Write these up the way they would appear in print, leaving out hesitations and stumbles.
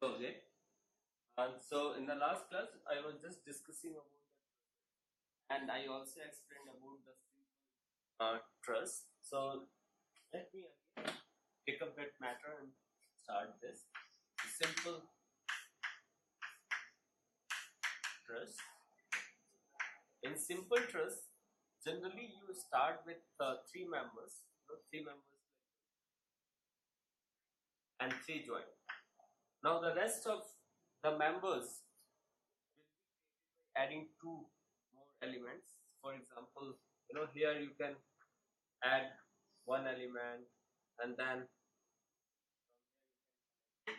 Okay. And so in the last class, I was just discussing about that, and I also explained about the simple truss. So let me again pick up that matter and start this. The simple truss. In simple truss, generally you start with three members, three members and three joint. Now the rest of the members will be adding two more elements. For example, here you can add one element, and then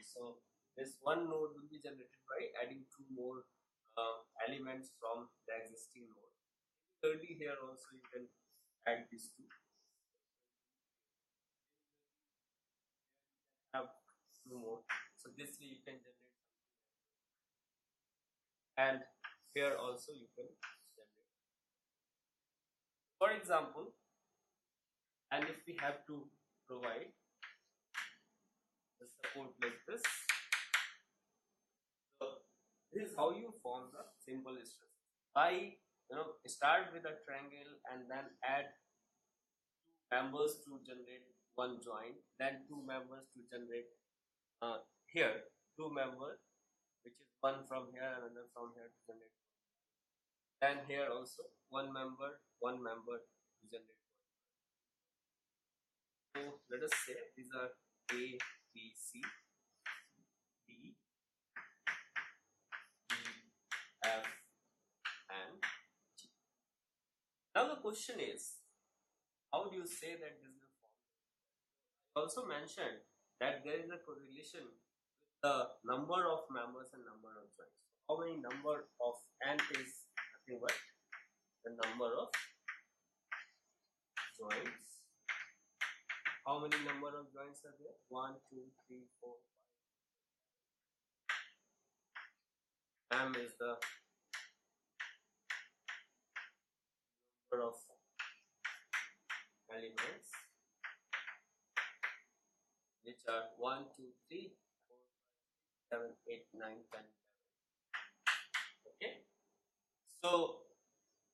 so this one node will be generated by adding two more elements from the existing node. Thirdly, here also you can add these two, have two more. So this way you can generate something, and here also you can generate. For example, and if we have to provide the support like this, so this is how you form the simple structure. By start with a triangle and then add members to generate one joint, then two members to generate here two members, which is one from here and another from here to generate. Then here also one member to generate one. So let us say these are A, B, C, D, E, F, and G. Now the question is, how do you say that this will form? I also mentioned that there is a correlation with the number of members and number of joints. So how many number of n is nothing but the number of joints. How many number of joints are there? 1, 2, 3, 4, 5. M is the number of elements, which are 1, 2, 3, 4, 5, 6, 7, 8, 9, 10, 11. Okay. So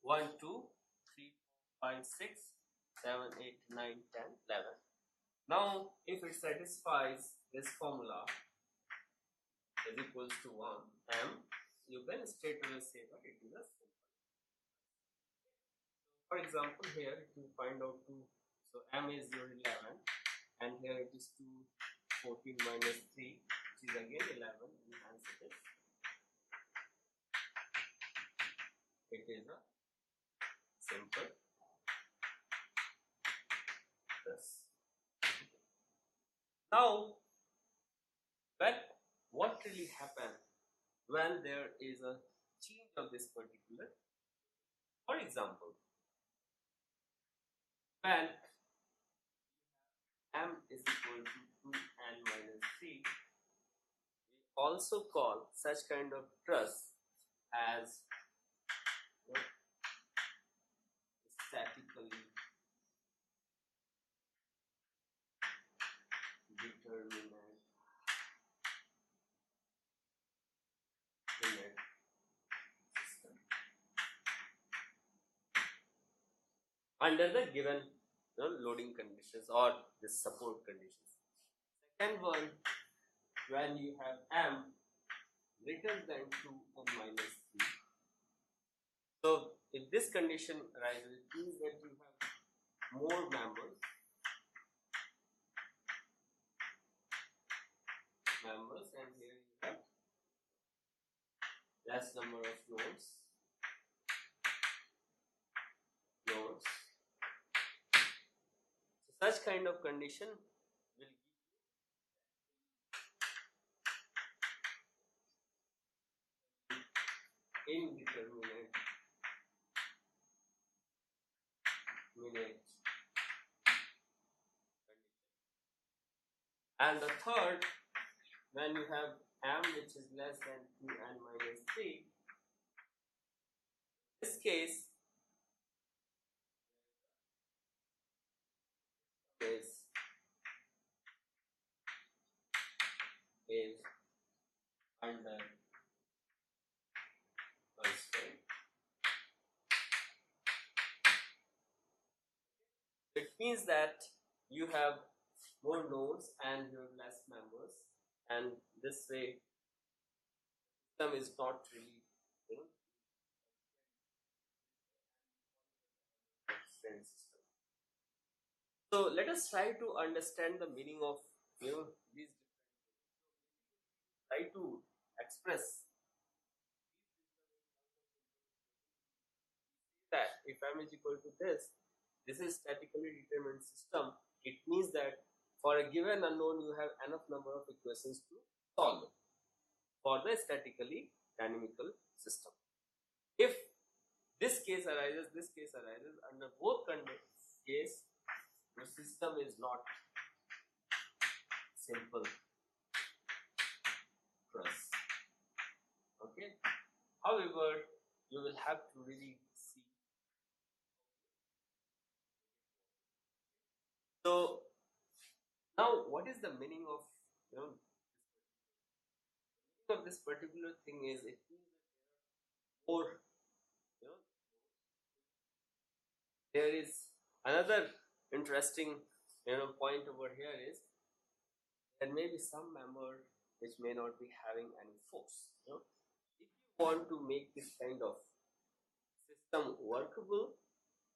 1, 2, 3, 4, 5, 6, 7, 8, 9, 10, 11. Now, if it satisfies this formula is equals to 1 m, you can straight away say that it is a simple. For example, here if you find out 2, so m is your 11, and here it is 2, 14 minus 3, which is again 11, and hence it is a simple truss. Now, but what really happens when there is a change of this particular? For example, when m is equal to 2n minus 3, we also call such kind of truss as statically determinate unit system under the given loading conditions or the support conditions. Second one, when you have m greater than 2n minus 3. So if this condition arises, it means that you have more members and here you have less number of nodes. So such kind of condition will give you indeterminate condition. And the third, when you have m which is less than 2n minus 3, in this case is under constraint. It means that you have more nodes and you have less members, and this way system is not really, you know, constraint system. So let us try to understand the meaning of, you know, these different, try to express that if m is equal to this is statically determined system. It means that for a given unknown you have enough number of equations to solve for the statically dynamical system. If this case arises, under both case the system is not simple truss. Okay. However, you will have to really see. So now, what is the meaning of, you know, of this particular thing is it means that more, you know, there is another interesting, you know, point over here is there may be some member which may not be having any force. You know, if you want to make this kind of system workable,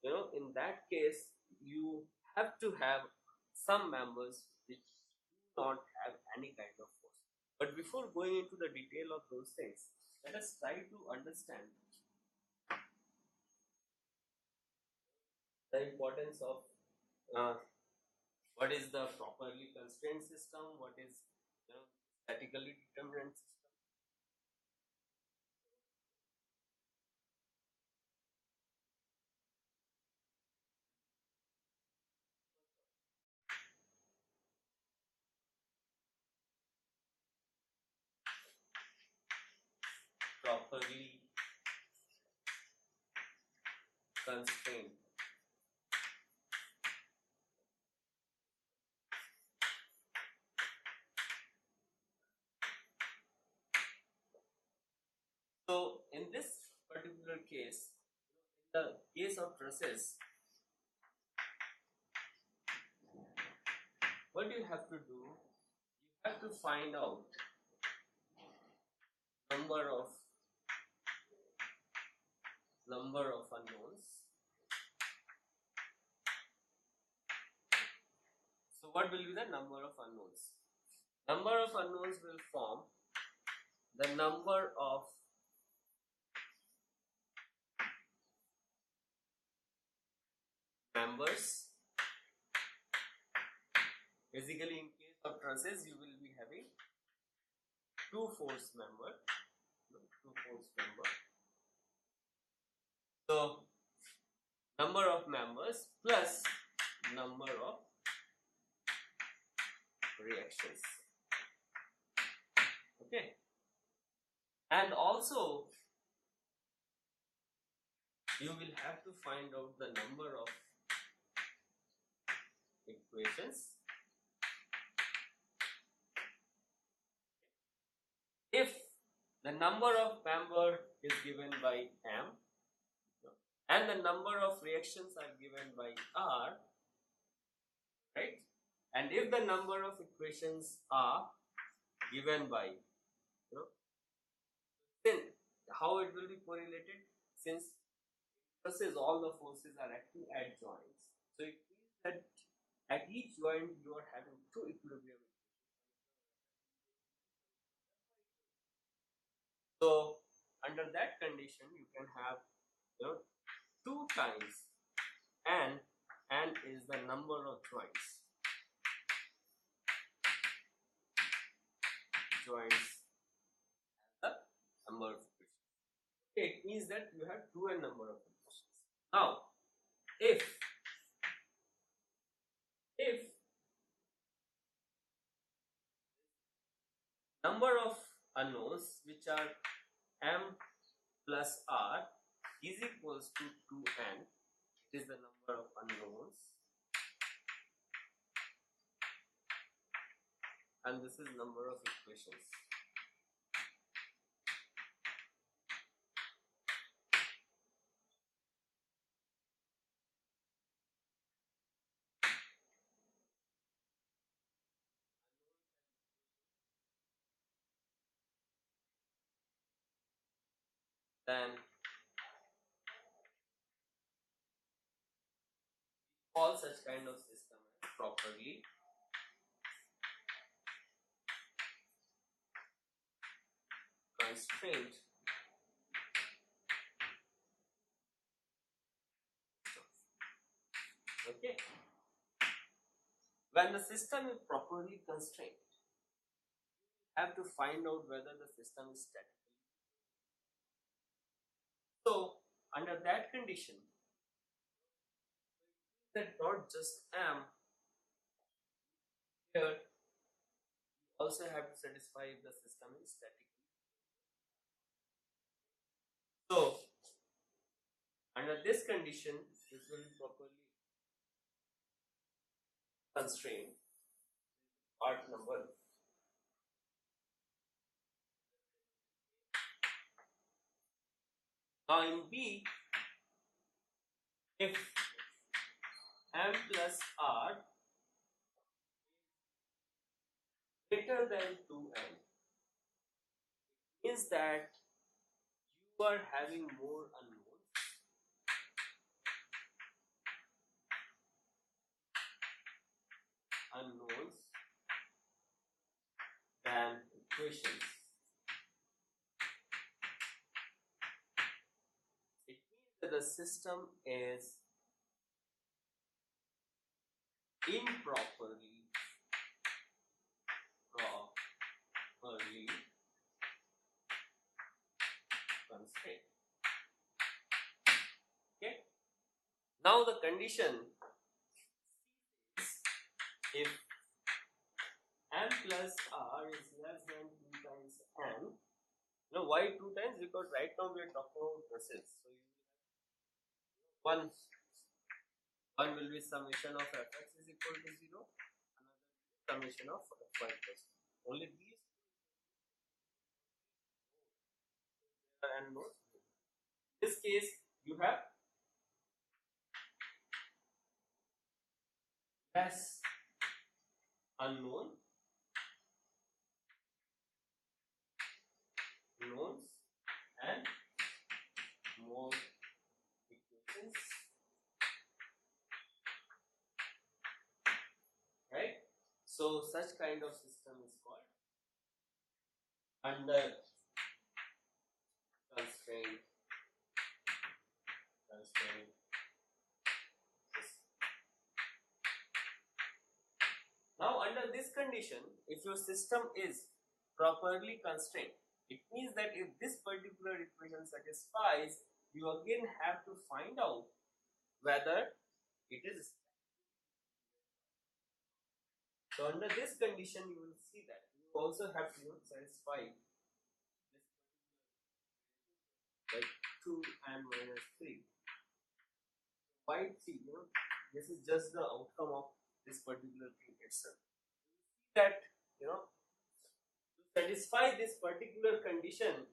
you know, in that case you have to have some members which do not have any kind of force. But before going into the detail of those things, let us try to understand the importance of what is the properly constrained system, what is, you know, statically determined system. Properly constrained. So in this particular case, in the case of trusses, what you have to do, you have to find out number of unknowns. So what will be the number of unknowns? Number of unknowns will form the number of members. Basically, in case of trusses, you will be having two force member. So number of members plus number of reactions. Okay, and also you will have to find out the number of equations. If the number of member is given by m and the number of reactions are given by r, right? And if the number of equations are given by, you know, then how it will be correlated? Since versus all the forces are acting at joints, so it means that at each joint you are having two equilibrium. So under that condition you can have, you know, 2 times n is the number of joints the number of equations. Okay, it means that you have 2n number of equations. Now if number of unknowns which are m plus r is equals to 2n, it is the number of unknowns, and this is number of equations. then all such kind of system as properly constrained. Okay. When the system is properly constrained, you have to find out whether the system is static. So under that condition, that not just M, here you also have to satisfy if the system is static. So under this condition, this will be properly constrained. Part number. Now in B, if M plus R greater than 2M, means that you are having more unknowns than equations. It means that the system is improperly constrained. Okay. Now the condition is if M plus R is less than 2 times M. Now why 2 times? Because right now we are talking about Trusses. So one will be summation of fx is equal to 0, another summation of fy plus 2. Only these and no. In this case, you have less unknown, knowns, and more equations. Right? So such kind of system is called under constraint. Now under this condition, if your system is properly constrained, it means that if this particular equation satisfies, you again have to find out whether it is. So under this condition, you will see that you also have to satisfy this like 2 and minus 3. Why 3? This is just the outcome of this particular thing itself. That to satisfy this particular condition,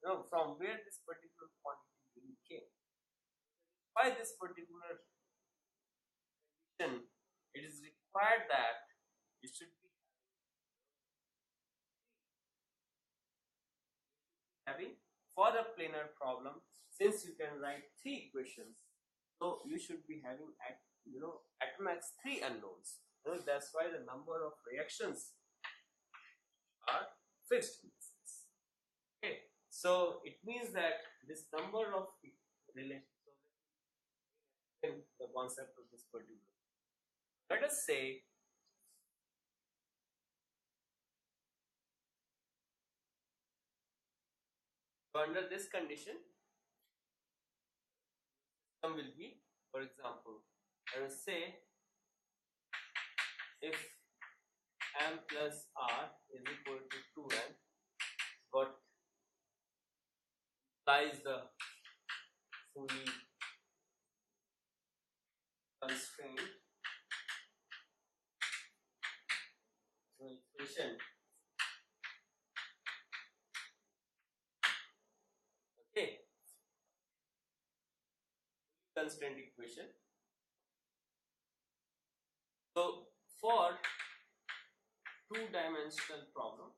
from where this particular quantity really came. By this particular condition, it is required that you should be having for the planar problem, since you can write 3 equations, so you should be having at max 3 unknowns. That's why the number of reactions are fixed. Okay, so it means that this number of relations, in the concept of this particular. Let us say under this condition, system will be, for example, let us say if M plus R is equal to 2M, what implies the fully constrained equation. Okay, constraint equation. So for two-dimensional problem,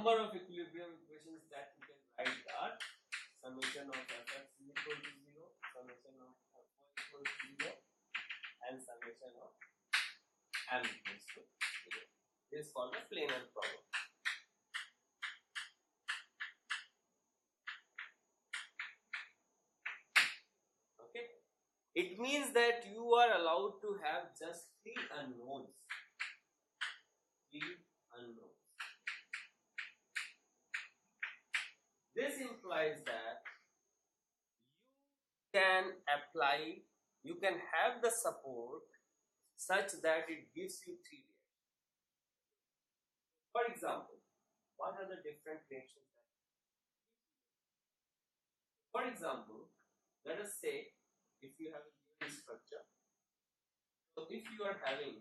number of equilibrium equations that you can write are summation of fx is equal to 0, summation of fy equal to 0, and summation of m equals to 0. This is called a planar problem. Okay, it means that you are allowed to have just 3 unknowns. 3 unknowns. This implies that you can have the support such that it gives you 3 reactions. For example, what are the different reactions that? For example, let us say if you have a given structure, so if you are having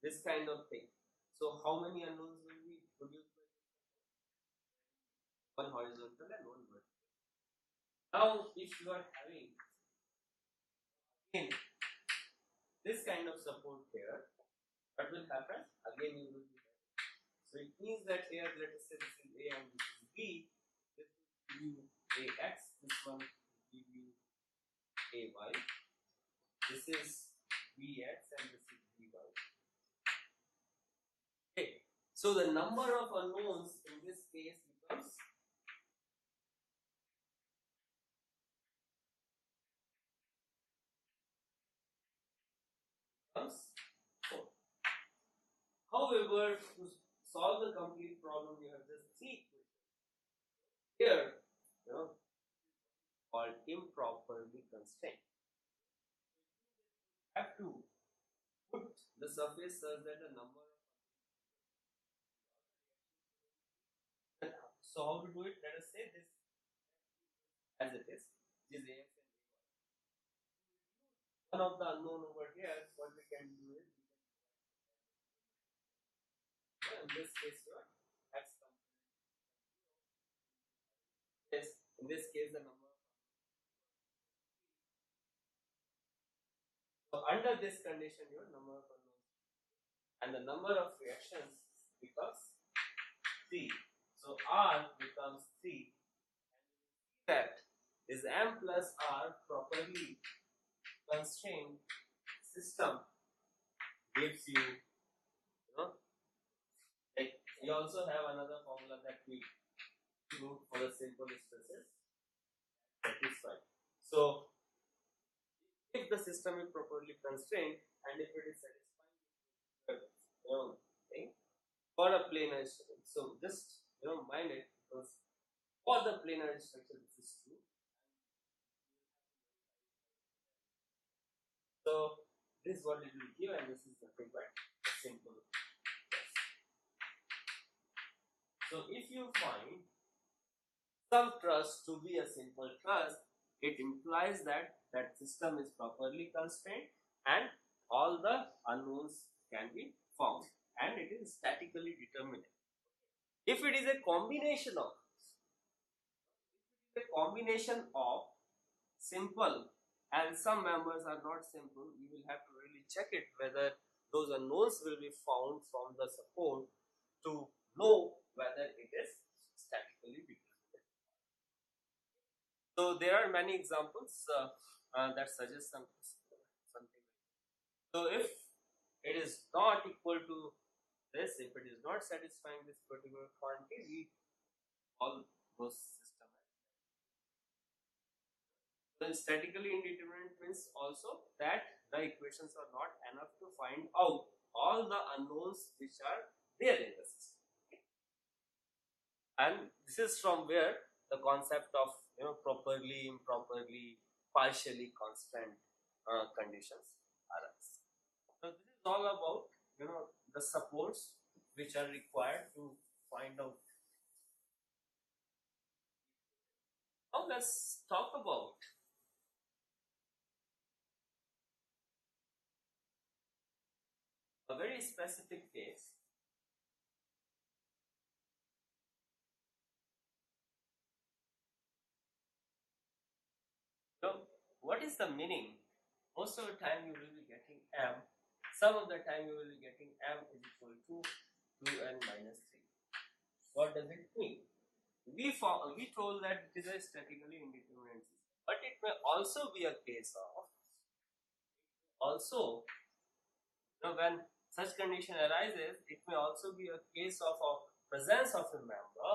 this kind of thing, so how many unknowns will be produced by this? One horizontal and one vertical. Now, if you are having again this kind of support here, what will happen? Again, you will be having. So it means that here, let us say this is A and this is B. This will give you AX. This one will give you AY. This is BX and this is BY. Okay. So the number of unknowns in this case becomes 4. However, to solve the complete problem, you have just 3 equations. Here, called improperly constrained. You have to put the surface such that a number of. So how to do it? Let us say this as it is. This is AX and AY. One of the unknown over here, what we can do is in this case your X component. Yes, in this case the number of. So under this condition your number of unknowns and the number of reactions becomes 3. So R becomes 3. That is M plus R properly constrained system gives you, like we also have another formula that we do for the simple stresses satisfied. So if the system is properly constrained and if it is satisfying thing for a planar structure, so just mind it, because for the planar structure this is true. So this is what it will give, and this is nothing but simple. So if you find some truss to be a simple truss, it implies that that system is properly constrained and all the unknowns can be found and it is statically determinate. If it is a combination of simple and some members are not simple, you will have to really check it whether those unknowns will be found from the support to know whether it is statically determinate. So there are many examples that suggest something. So if it is not equal to this, if it is not satisfying this particular quantity, all those systems. Then statically indeterminate means also that the equations are not enough to find out all the unknowns which are there in the system. And this is from where the concept of properly, improperly, partially constant conditions arise. So this is all about the supports which are required to find out. Now let's talk about a very specific case. So what is the meaning? Most of the time you will be getting M. Some of the time you will be getting M is equal to 2n minus 3. what does it mean? We told that it is a statically indeterminate system, but it may also be a case of when such condition arises, it may also be a case of a presence of a member,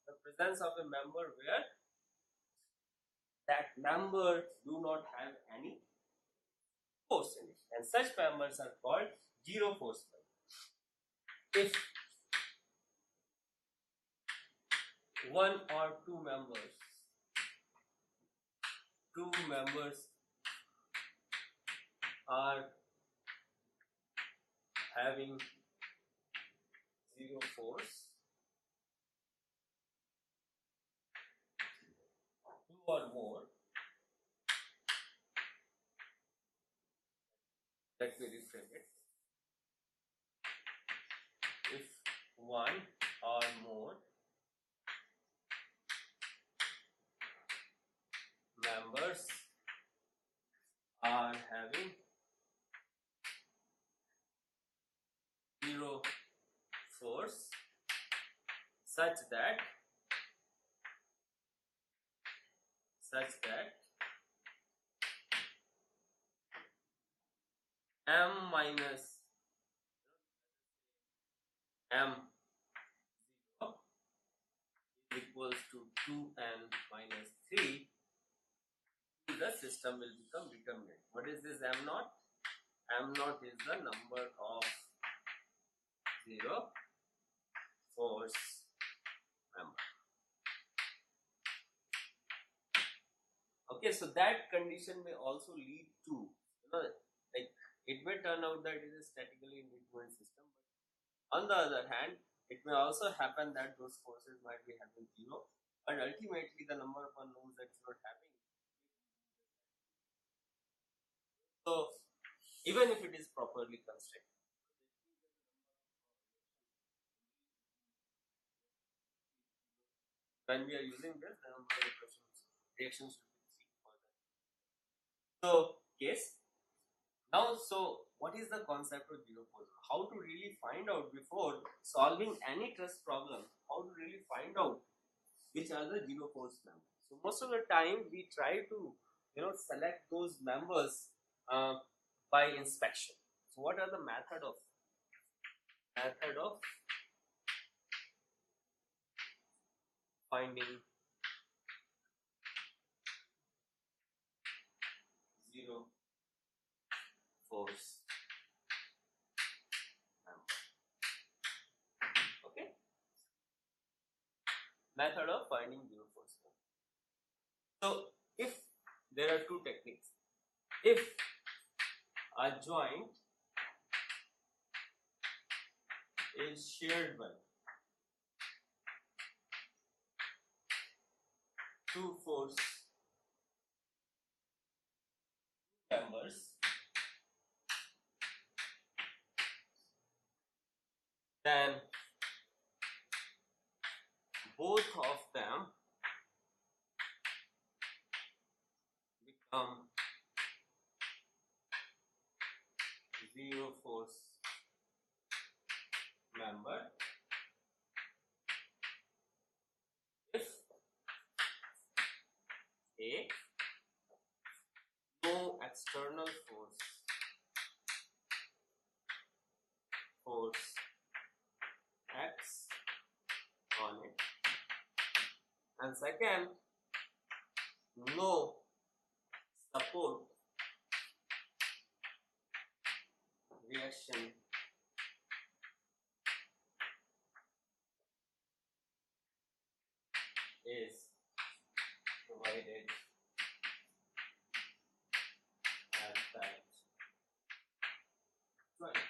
the presence of a member where that member do not have any force in it, and such members are called zero force members. If one or two members are having zero force, two or more, let me rephrase it. If one or more members are having zero force such that m minus m 0 is equals to 2n minus 3, the system will become determinate. What is this m naught? M naught is the number of zero force member. Okay, so that condition may also lead to, like it may turn out that it is a statically indeterminate system, but on the other hand, it may also happen that those forces might be having zero, and ultimately the number of unknowns that you are having. So even if it is properly constrained, when we are using this, the number of reactions should be 3 for that. So case. Now, so what is the concept of zero force? How to really find out before solving any Truss problem? How to really find out which are the zero force members? So most of the time we try to select those members by inspection. So what are the method of finding zero force member? Okay, method of finding zero force member. So if there are two techniques, if a joint is shared by two force members, then both of them become zero force member if A, no external force X on it, and second, no support reaction is provided at that joint.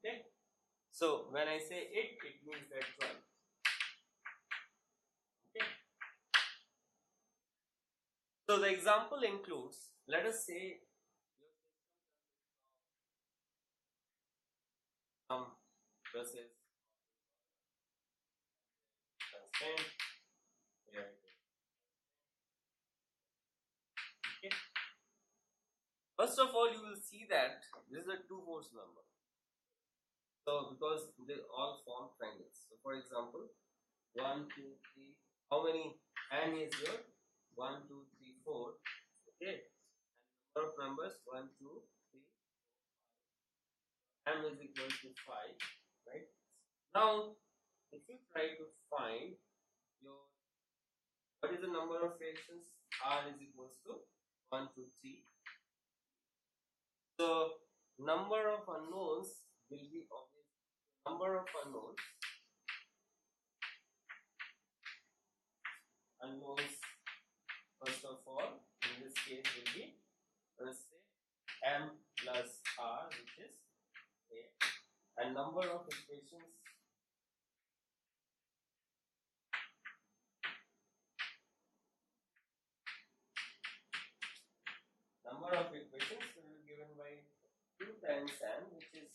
Okay, so when I say it means that joint. Okay, so the example includes, let us say some versus constraint. Here it is. Okay. First of all, you will see that this is a two force member. So because they all form triangles. So for example, 1, 2, 3. How many n is your 1, 2, 3, 4? Okay. And number of members 1, 2, 3. M is equal to 5. Right. Now, if you try to find your what is the number of reactions? R is equals to 1, 2, 3. So number of unknowns will be obvious. Number of unknowns first of all in this case will be, let's say, m plus r, which is a, and number of equations will be given by 2 times n, which is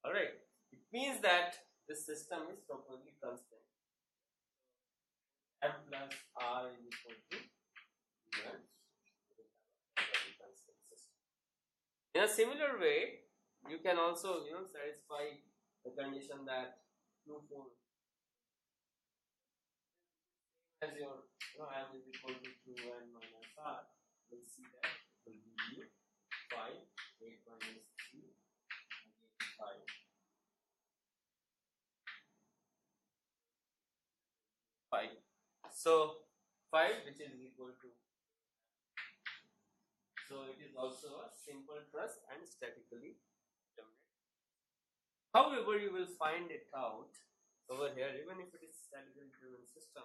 alright. It means that the system is properly constant. M plus r is equal to 1. In a similar way, you can also satisfy the condition that 2, 4 as your m is equal to 2n minus r. We'll see that it will be 5, 8 minus 3, again 5. 5. So 5, which is equal to, so it is also a simple truss and statically determinate. However, you will find it out over here, even if it is statically driven system,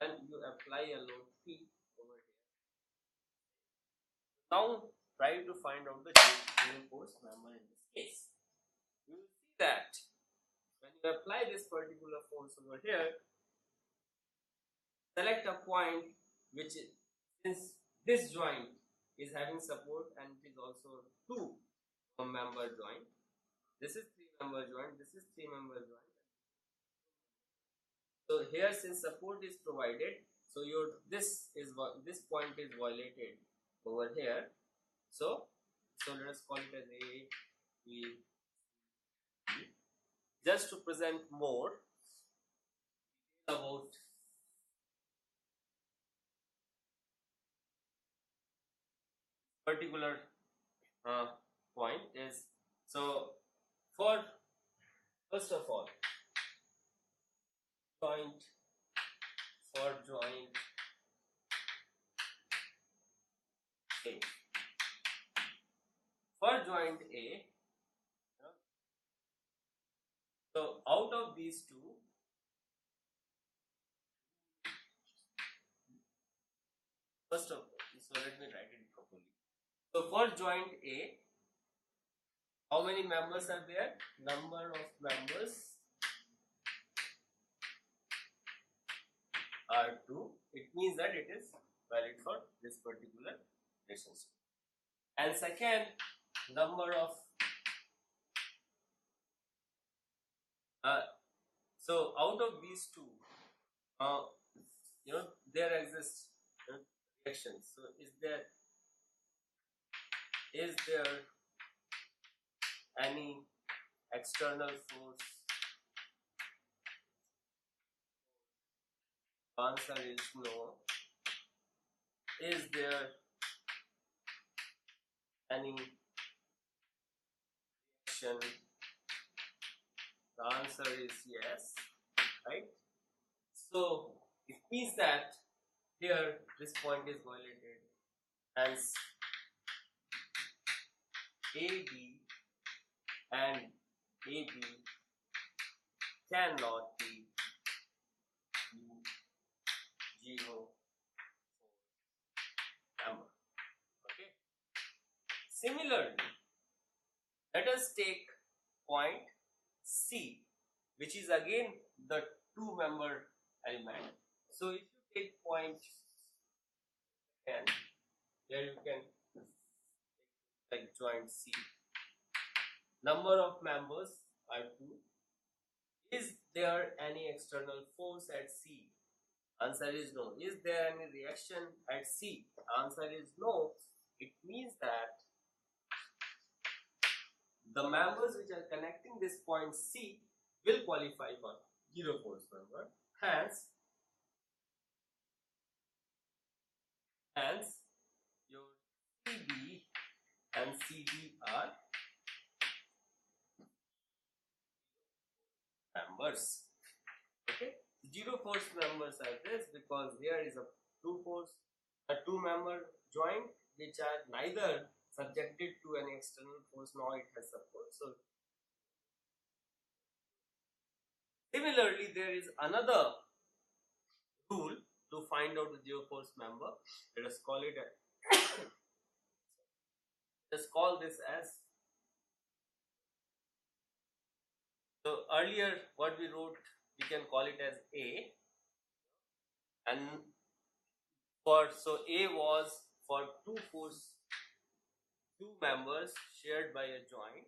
and you apply a load P over here. Now try to find out the reinforced member in this case. You will see that when you apply this particular force over here, select a point which is, since this joint is having support and it is also 2 member joint. This is 3 member joint, this is 3 member joint. So here, since support is provided, so this point is violated over here. So let us call it as A, B, C. Just to present more about particular point is, so for first of all, joint A. For joint A, so out of these two, first of all, so let me write it properly. So for joint A, how many members are there? Number of members are 2. It means that it is valid for this particular relationship. And second, number of so out of these two, there exists reactions. So is there any external force? Answer is no. Is there any reaction? The answer is yes, right? So it means that here this point is violated, hence AB and AB cannot be 0 number. Okay. Similarly, let us take point C, which is again the 2-member element. So if you take point N, here you can like joint C. Number of members are 2. Is there any external force at C? Answer is no. Is there any reaction at C? Answer is no. It means that the members which are connecting this point C will qualify for zero force member. Hence your CD and CD are members. Okay, zero force members are this because here is a two member joint which are neither subjected to an external force nor it has support. So similarly, there is another rule to find out the zero force member. Let us call it let's call this as, so earlier what we wrote, we can call it as A, and so A was for two members shared by a joint.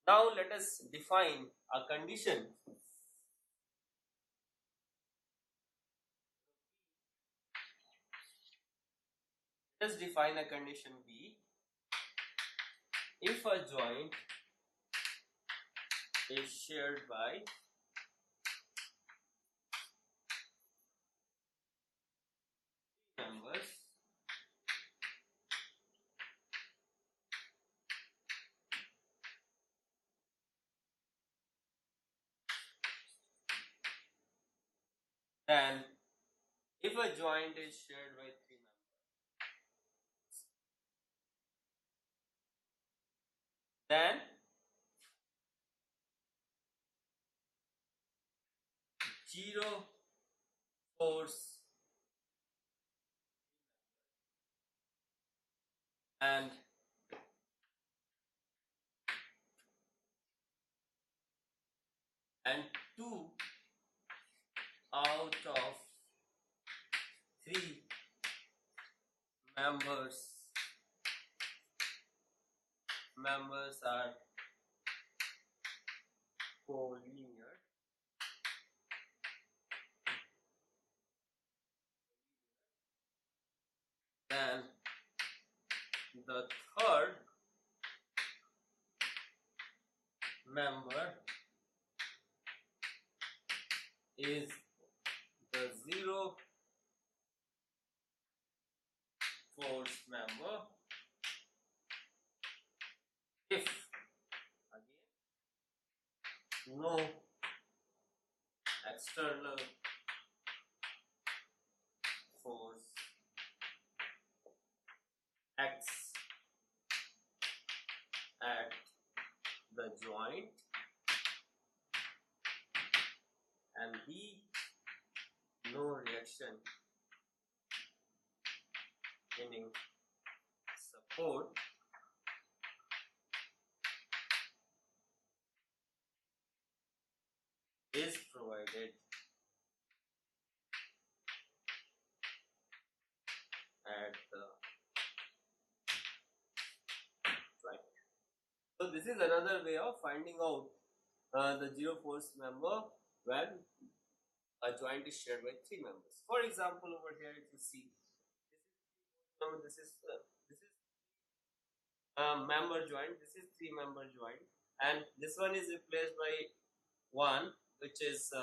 Now let us define a condition. Let us define a condition B. If a joint is shared by members, then if a joint is shared by three members, then zero force and two out of three members are collinear, then the third member is the zero force member if again no external force acts at the joint, and B, no reaction meaning support is provided at the joint. So this is another way of finding out the zero force member when a joint is shared by three members. For example, over here if you see, this is member joint, this is three member joint, and this one is replaced by one which is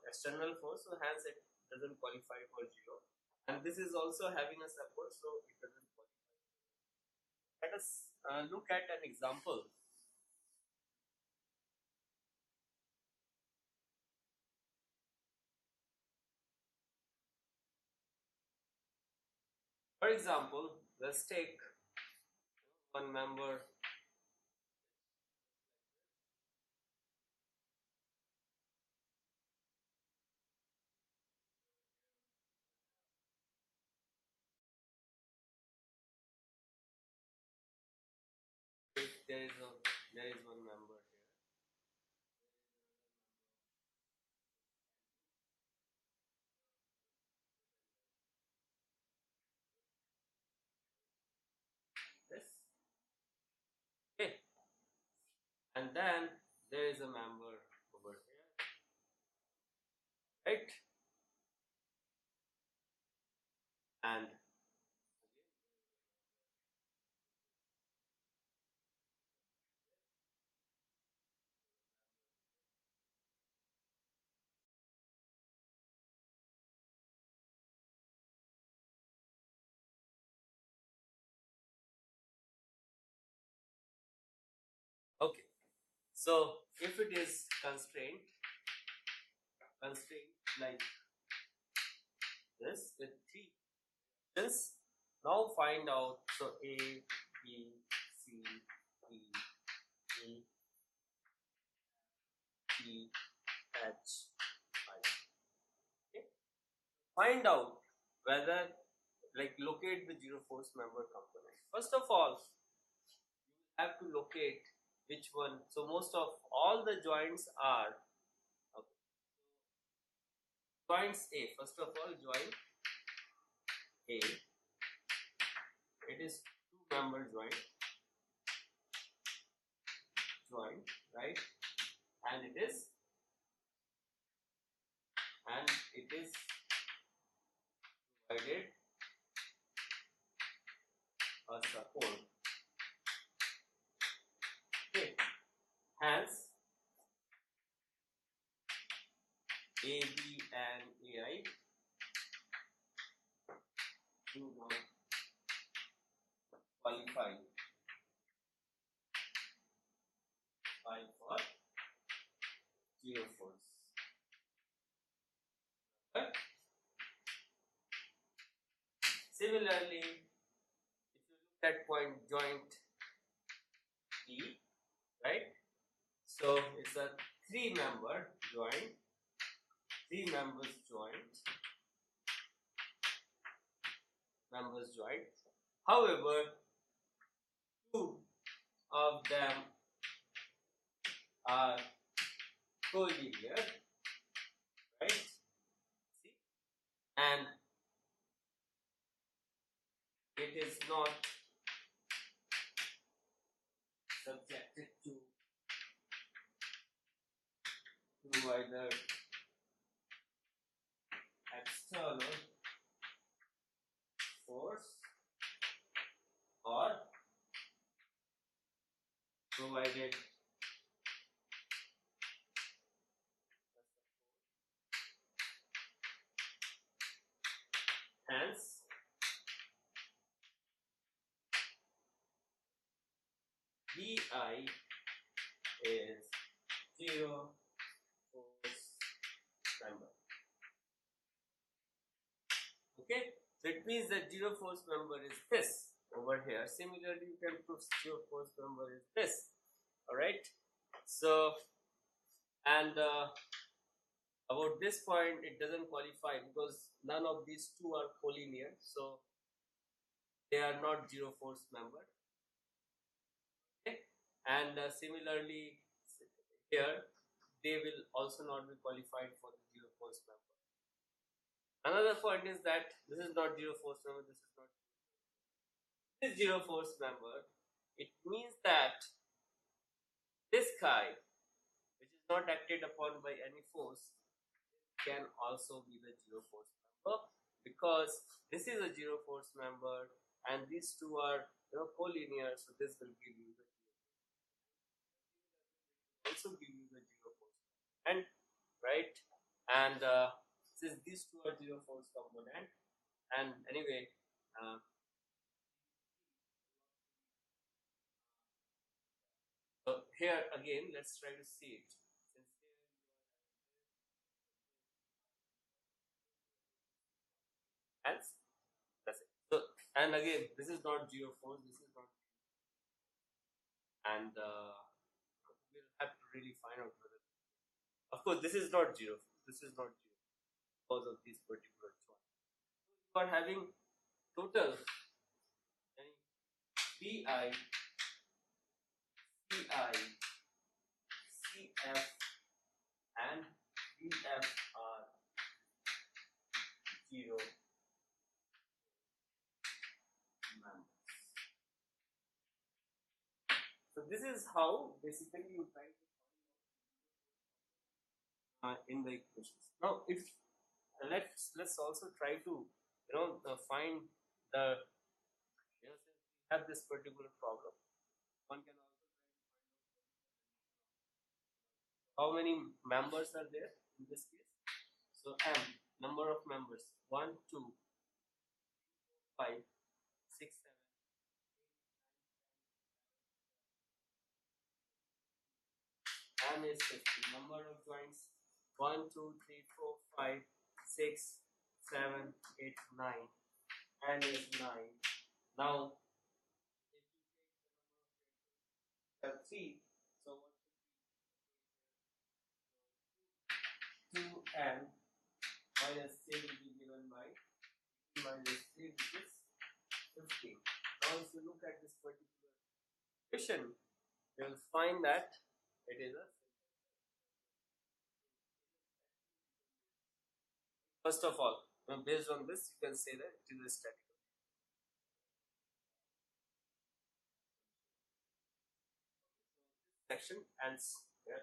external force, so hence it doesn't qualify for zero, and this is also having a support, so it doesn't qualify. Let us look at an example. For example, let's take one member. If there is one member here, this, okay, and then there is a member over here, right? And So if it is constraint like this with three options, now find out. So A, B, C, D, E, G, H, I. Okay. Find out whether, like, locate the zero force member component. First of all, you have to locate which one. So most of all the joints are, okay, joints A. First of all, joint A. It is two member joint, right? And it is provided a support. Okay. Hence, AB and AI do not qualify for zero force. Right? Similarly, if you look at point joint D, right? So it's a three members joint. However, two of them are collinear, right? See, and it is not subjected to either external force or provided hence VI is zero force member. Okay, so it means that zero force member is this over here. Similarly, you can prove zero force member is this. All right. So, and about this point, it doesn't qualify because none of these two are collinear, so they are not zero force member. Okay, and similarly here they will also not be qualified for the zero force member. Another point is that this is not zero force member, this is not this zero force member. It means that this guy, which is not acted upon by any force, can also be the zero force member, because this is a zero force member and these two are collinear, so this will give you the also give you the zero force component, right? And since these two are zero force component, and anyway, so here again, let's try to see it. Since here and that's it. So, and again, this is not zero force, this is not, and we'll have to really find out whether, of course, this is not zero, this is not zero because of this particular choice. So you are having total BI, CI, CF, and BF are zero members. So this is how basically you try to in the equations. Now, if let's also try to find the since we have this particular problem, one can also try to find out how many members are there in this case. So M, number of members, 1, 2, 5, 6, 7, N is 50. Number of joints 1, 2, 3, 4, 5, 6, 7, 8, 9. N is 9. Now, if you take the number of 3, so what should be 2N minus 3 will be given by minus 3, which is 50. Now, if you look at this particular equation, you will find that it is a first of all, based on this, you can say that it is a static section ends here.